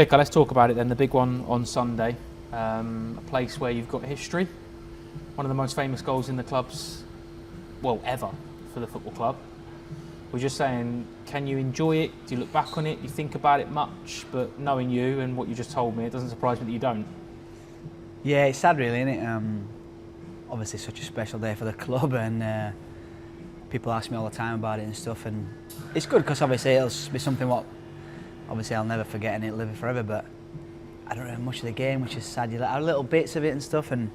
Clicker, let's talk about it then. The big one on Sunday, a place where you've got history, one of the most famous goals in the club's, well, ever for the football club. We're just saying, can you enjoy it? Do you look back on it? Do you think about it much? But knowing you and what you just told me, it doesn't surprise me that you don't. Yeah, it's sad really, isn't it? Obviously such a special day for the club, and people ask me all the time about it and stuff, and it's good because obviously it'll be something what obviously I'll never forget and it'll live forever, but I don't remember much of the game, which is sad. You have little bits of it and stuff, and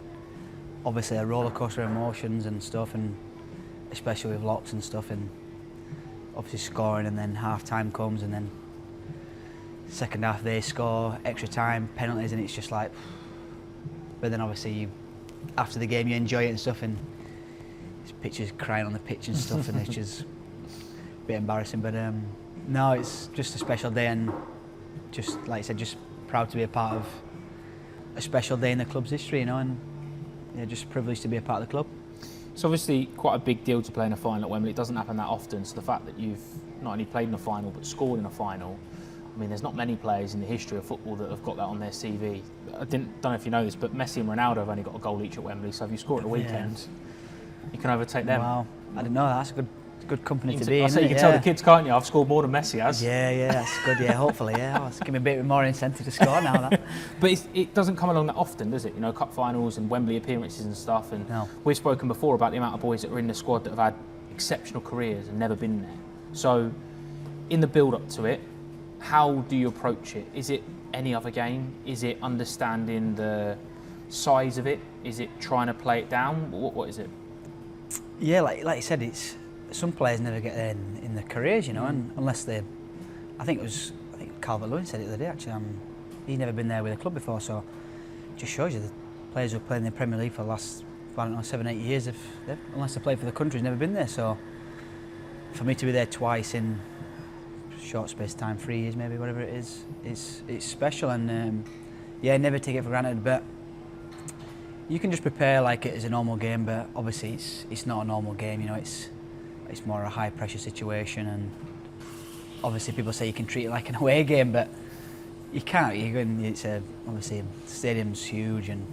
obviously a roller coaster of emotions and stuff, and especially with locks and stuff, and obviously scoring, and then half time comes, and then second half they score, extra time, penalties, and it's just like, but then obviously after the game you enjoy it and stuff, and there's pictures crying on the pitch and stuff, and it's just a bit embarrassing, but no, it's just a special day, and just like I said, just proud to be a part of a special day in the club's history, you know, and yeah, just privileged to be a part of the club. It's obviously quite a big deal to play in a final at Wembley. It doesn't happen that often, so the fact that you've not only played in a final but scored in a final, I mean, there's not many players in the history of football that have got that on their CV. I don't know if you know this, but Messi and Ronaldo have only got a goal each at Wembley, so if you score at the weekend, you can overtake them. Wow, I didn't know that. That's a good company to be in. I say you can tell the kids, can't you? I've scored more than Messi has. Yeah, that's good. Yeah, hopefully, yeah. Oh, it's giving me a bit more incentive to score now. That. But it doesn't come along that often, does it? You know, cup finals and Wembley appearances and stuff. And no. We've spoken before about the amount of boys that are in the squad that have had exceptional careers and never been there. So, in the build-up to it, how do you approach it? Is it any other game? Is it understanding the size of it? Is it trying to play it down? What is it? Yeah, like you said, it's some players never get there in their careers, you know, and unless they, I think Calvert-Lewin said it the other day actually. He's never been there with a club before, so it just shows you the players who have played in the Premier League for the last, I don't know, 7-8 years, unless they played for the country, never been there. So for me to be there twice in short space of time, 3 years maybe, whatever it is, it's special, and yeah, never take it for granted. But you can just prepare like it is a normal game, but obviously it's not a normal game, you know. It's more a high pressure situation, and obviously people say you can treat it like an away game, but you can't. Obviously the stadium's huge, and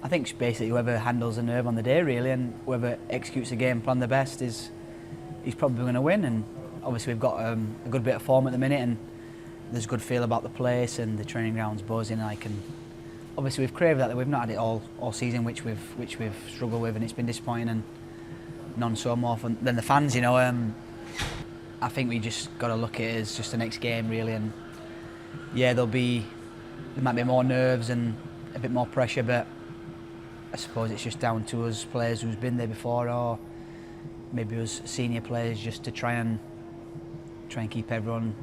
I think basically whoever handles the nerve on the day really, and whoever executes the game plan the best he's probably going to win. And obviously we've got a good bit of form at the minute, and there's a good feel about the place, and the training ground's buzzing. Obviously we've craved that we've not had it all season, which we've struggled with, and it's been disappointing, and none so more than the fans, you know. I think we just got to look at it as just the next game really, and yeah, there might be more nerves and a bit more pressure, but I suppose it's just down to us players who's been there before, or maybe us senior players, just to try and keep everyone's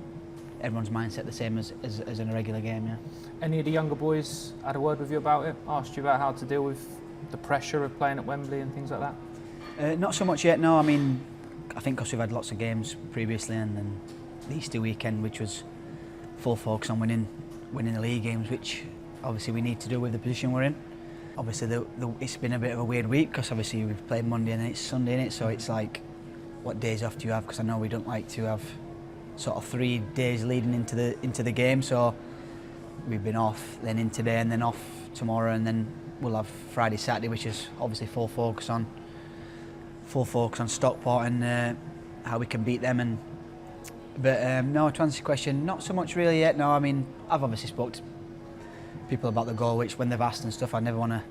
mindset the same as in a regular game. Yeah. Any of the younger boys had a word with you about it? Asked you about how to deal with the pressure of playing at Wembley and things like that? Not so much yet, no. I mean, I think because we've had lots of games previously, and then the Easter weekend, which was full focus on winning the league games, which obviously we need to do with the position we're in. Obviously, it's been a bit of a weird week because obviously we've played Monday and then it's Sunday, innit? So it's like, what days off do you have? Because I know we don't like to have sort of 3 days leading into the game. So we've been off, then in today, and then off tomorrow, and then we'll have Friday, Saturday, which is obviously full focus on Stockport and how we can beat them. But no, to answer your question, not so much really yet. No, I mean, I've obviously spoke to people about the goal, which when they've asked and stuff, I never want to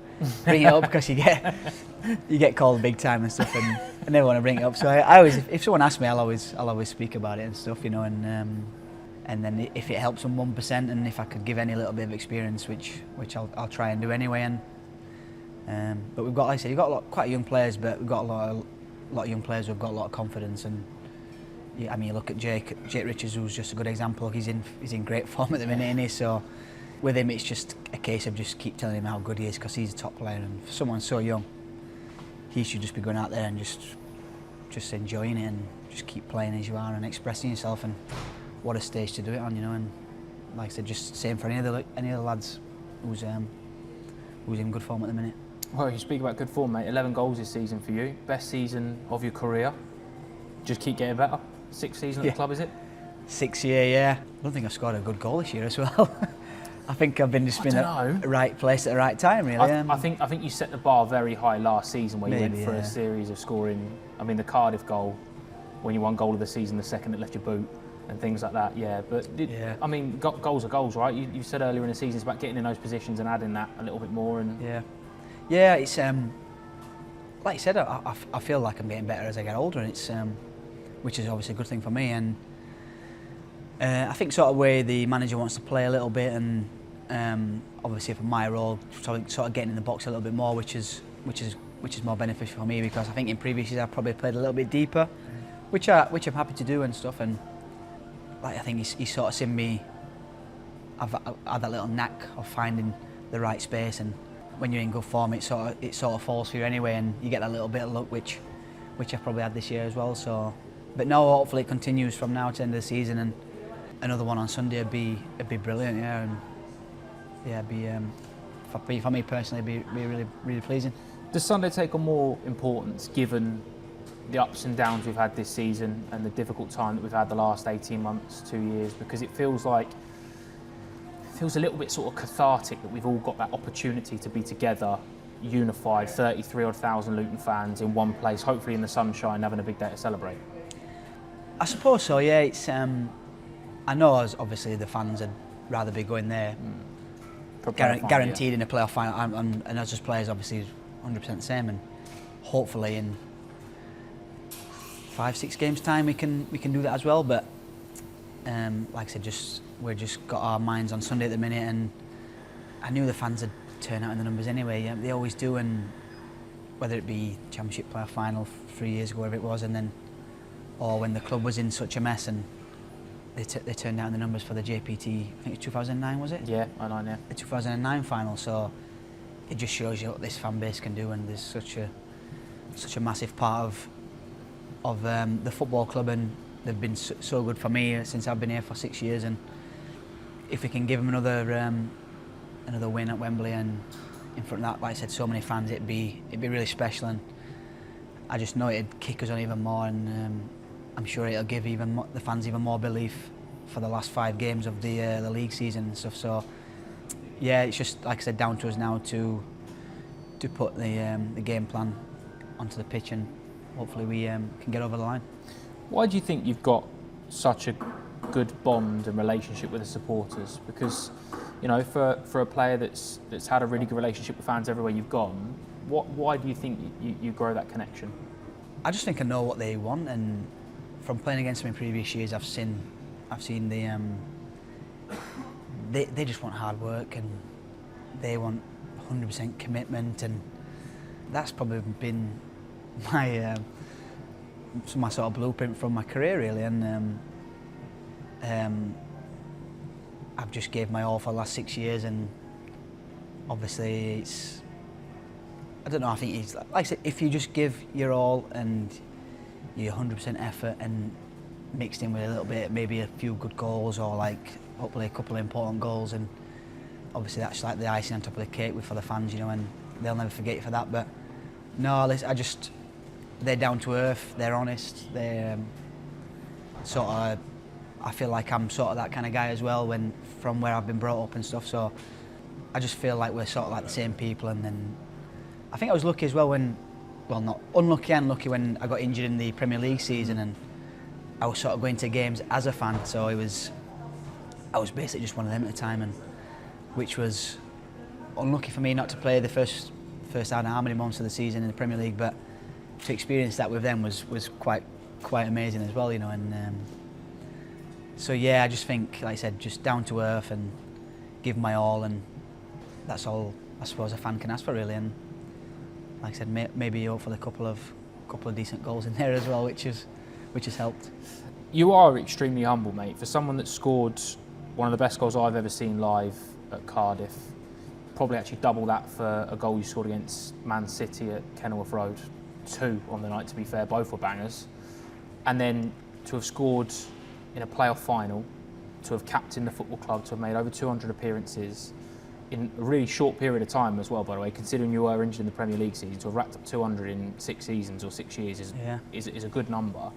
bring it up because you get called big time and stuff, and I never want to bring it up. So I always, if someone asks me, I'll always speak about it and stuff, you know. And then if it helps them 1%, and if I could give any little bit of experience, which I'll try and do anyway. But we've got, like I said, you've got quite young players, but we've got a lot of young players who've got a lot of confidence. And yeah, I mean, you look at Jake Richards, who's just a good example. He's in great form at the minute, isn't he? So with him, it's just a case of just keep telling him how good he is, because he's a top player, and for someone so young, he should just be going out there and just enjoying it, and just keep playing as you are and expressing yourself. And what a stage to do it on, you know. And like I said, just same for any other lads who's in good form at the minute. Well, you speak about good form, mate. 11 goals this season for you. Best season of your career. Just keep getting better. 6th season at the club, is it? 6th year, yeah. I don't think I've scored a good goal this year as well. I think I've been just been at the right place at the right time, really. I think you set the bar very high last season where you went for a series of scoring. I mean, the Cardiff goal, when you won goal of the season, the second that left your boot, and things like that. Yeah, but I mean, goals are goals, right? You said earlier in the season it's about getting in those positions and adding that a little bit more. And yeah, it's like you said, I feel like I'm getting better as I get older, and it's which is obviously a good thing for me. And I think sort of way the manager wants to play a little bit, and obviously for my role, sort of getting in the box a little bit more, which is more beneficial for me, because I think in previous years I've probably played a little bit deeper, which I'm happy to do and stuff. And like I think he's sort of seen me. I've had that little knack of finding the right space, and when you're in good form, it sort of falls for you anyway, and you get that little bit of luck, which I've probably had this year as well. So, but no, hopefully it continues from now to the end of the season, and another one on Sunday would be brilliant, yeah. And yeah, it'd be for me personally, it'd be really, really pleasing. Does Sunday take on more importance given the ups and downs we've had this season and the difficult time that we've had the last 18 months, 2 years? Because it feels a little bit sort of cathartic that we've all got that opportunity to be together, unified, 33,000 Luton fans in one place, hopefully in the sunshine, having a big day to celebrate. I suppose so, yeah. It's I know obviously the fans would rather be going there, guaranteed in a playoff final, and as just players, obviously 100% the same. And hopefully in 5-6 games time we can do that as well. But like I said, we've just got our minds on Sunday at the minute, and I knew the fans would turn out in the numbers anyway. Yeah, they always do, and whether it be Championship playoff final 3 years ago, whatever it was, and then or when the club was in such a mess, and they turned out in the numbers for the JPT. I think it's 2009, was it? Yeah, 09, yeah. The 2009 final. So it just shows you what this fan base can do, and there's such a massive part of the football club, and they've been so good for me since I've been here for 6 years. And if we can give them another win at Wembley and in front of that, like I said, so many fans, it'd be really special. And I just know it'd kick us on even more, and I'm sure it'll give the fans even more belief for the last 5 games of the league season and stuff. So yeah, it's just like I said, down to us now to put the game plan onto the pitch, and hopefully we can get over the line. Why do you think you've got such a good bond and relationship with the supporters? Because, you know, for a player that's had a really good relationship with fans everywhere you've gone, why do you think you grow that connection? I just think I know what they want, and from playing against them in previous years, I've seen they just want hard work, and they want 100% commitment, and that's probably been my sort of blueprint from my career, really. And I've just gave my all for the last 6 years, and obviously I don't know, I think it's like I said, if you just give your all and your 100% effort and mixed in with a little bit, maybe a few good goals, or like hopefully a couple of important goals, and obviously that's like the icing on top of the cake for the fans, you know, and they'll never forget you for that. But no, they're down to earth, they're honest, they're sort of, I feel like I'm sort of that kind of guy as well, from where I've been brought up and stuff. So I just feel like we're sort of like the same people. And then I think I was lucky as well not unlucky and lucky when I got injured in the Premier League season, and I was sort of going to games as a fan. So I was basically just one of them at the time, and which was unlucky for me not to play the first I don't know how many months of the season in the Premier League, but to experience that with them was quite amazing as well, you know. And so yeah, I just think, like I said, just down to earth and give my all, and that's all I suppose a fan can ask for, really. And like I said, maybe hopefully a couple of decent goals in there as well, which has helped. You are extremely humble, mate. For someone that scored one of the best goals I've ever seen live at Cardiff, probably actually double that for a goal you scored against Man City at Kenilworth Road. 2 on the night, to be fair, both were bangers. And then to have scored in a playoff final, to have captained the football club, to have made over 200 appearances in a really short period of time as well, by the way, considering you were injured in the Premier League season, to have racked up 200 in 6 seasons or 6 years is a good number.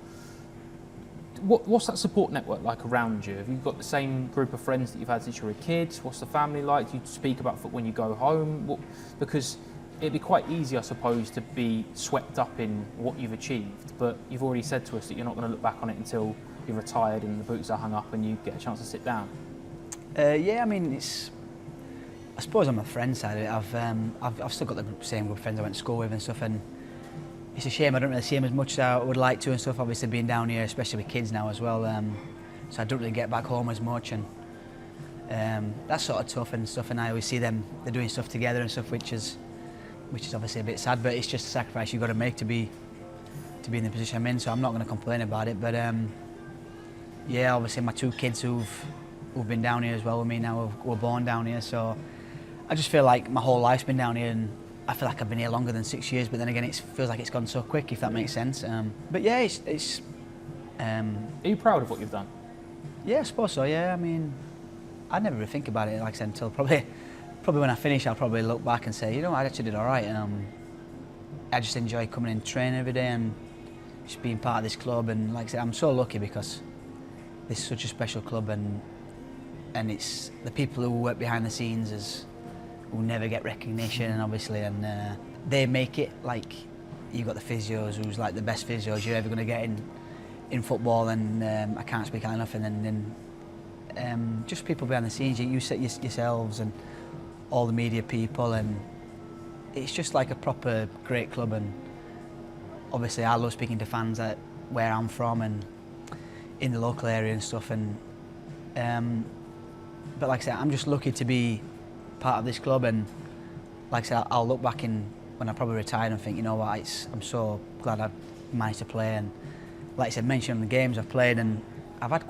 What's that support network like around you? Have you got the same group of friends that you've had since you were a kid? What's the family like? Do you speak about football when you go home? Because it'd be quite easy, I suppose, to be swept up in what you've achieved, but you've already said to us that you're not going to look back on it until you're retired and the boots are hung up and you get a chance to sit down. Yeah, I mean, I suppose on my friend side of it, I've still got the same group of friends I went to school with and stuff, and it's a shame I don't really see them as much as I would like to and stuff, obviously being down here, especially with kids now as well, so I don't really get back home as much, and that's sort of tough and stuff, and I always see them, they're doing stuff together and stuff, which is obviously a bit sad, but it's just a sacrifice you've got to make to be in the position I'm in, so I'm not going to complain about it, but yeah, obviously my 2 kids who've been down here as well with me now, who were born down here, so I just feel like my whole life's been down here, and I feel like I've been here longer than 6 years, but then again it feels like it's gone so quick, if that makes sense. But yeah, it's are you proud of what you've done? Yeah, I suppose so, yeah. I mean, I never really think about it, like I said, until probably when I finish, I'll probably look back and say, you know, I actually did all right. I just enjoy coming in training every day and just being part of this club, and like I said, I'm so lucky because this is such a special club, and it's the people who work behind the scenes who never get recognition, and obviously, and they make it. Like, you've got the physios, who's like the best physios you're ever going to get in football, and I can't speak high enough, and then just people behind the scenes, you set yourselves and all the media people, and it's just like a proper great club, and obviously I love speaking to fans at where I'm from and in the local area and stuff, and but like I said, I'm just lucky to be part of this club, and like I said, I'll look back when I probably retire and think, you know what, I'm so glad I managed to play, and like I said, mentioning the games I've played, and I've had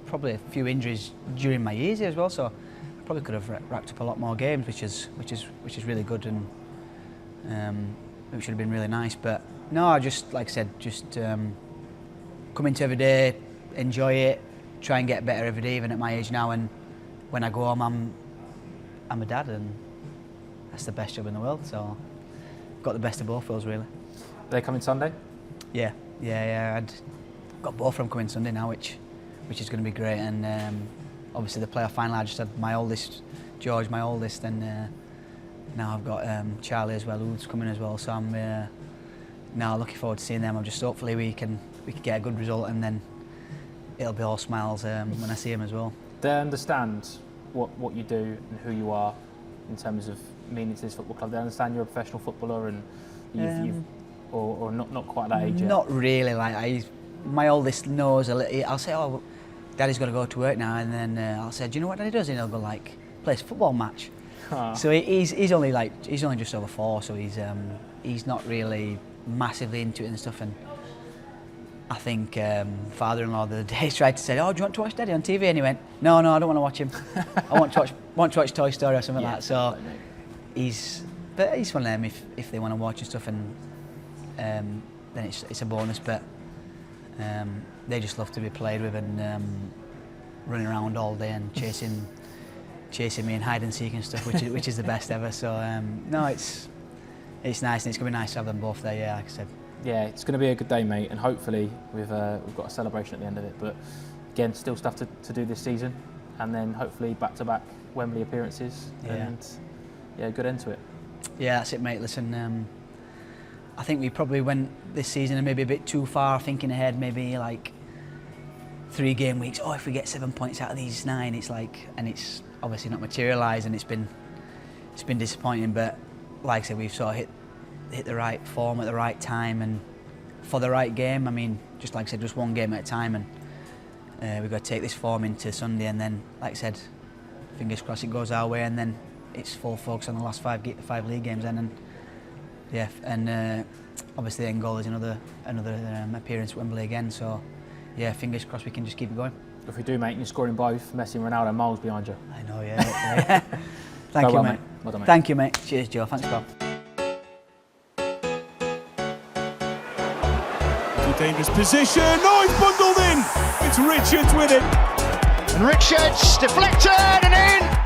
probably a few injuries during my years here as well, so I probably could have racked up a lot more games, which is really good, and which would have been really nice. But no, I just, like I said, just come into every day, enjoy it, try and get better every day, even at my age now, and when I go home, I'm a dad, and that's the best job in the world, so I've got the best of both worlds, really. Are they coming Sunday? Yeah. I've got both of them coming Sunday now, which is going to be great, and obviously the playoff final, I just had my oldest, George, my oldest, and now I've got Charlie as well, who's coming as well, so I'm now looking forward to seeing them. I'm just hopefully we can get a good result, and then it'll be all smiles when I see them as well. They understand what you do and who you are in terms of meaning to this football club. They understand you're a professional footballer, and you've or not quite that age yet. Not really. Like my oldest knows a little. I'll say, "Oh, Daddy's got to go to work now," and then I'll say, "Do you know what Daddy does?" And he'll go like, "Plays a football match." So he's only just over 4, so he's not really massively into it and stuff. And I think father-in-law the other day tried to say, "Oh, do you want to watch Daddy on TV?" And he went, "No, I don't want to watch him. I want to watch Toy Story or something like that." So he's one of them if they want to watch and stuff, and then it's a bonus. But they just love to be played with, and running around all day and chasing me and hide and seek and stuff, which is the best ever. So no, it's nice, and it's gonna be nice to have them both there. Yeah, like I said. Yeah, it's going to be a good day, mate, and hopefully we've got a celebration at the end of it. But again, still stuff to do this season, and then hopefully back-to-back Wembley appearances, and good end to it. Yeah, that's it, mate. Listen, I think we probably went this season maybe a bit too far, thinking ahead, maybe like 3 game weeks. Oh, if we get 7 points out of these 9, it's like, and it's obviously not materialised, and it's been disappointing. But like I said, we've sort of hit the right form at the right time and for the right game. I mean, just like I said, just 1 game at a time, and we've got to take this form into Sunday, and then, like I said, fingers crossed it goes our way, and then it's full focus on the last 5 league games then, and obviously the end goal is another appearance at Wembley again, so yeah, fingers crossed we can just keep it going. If we do, mate, and you're scoring both, Messi and Ronaldo miles behind you. I know, yeah. Thank you, mate. Well done, mate. Thank you, mate. Cheers, Joe. Thanks, pal. Dangerous position. Oh, it's bundled in. It's Richards with it. And Richards deflected and in.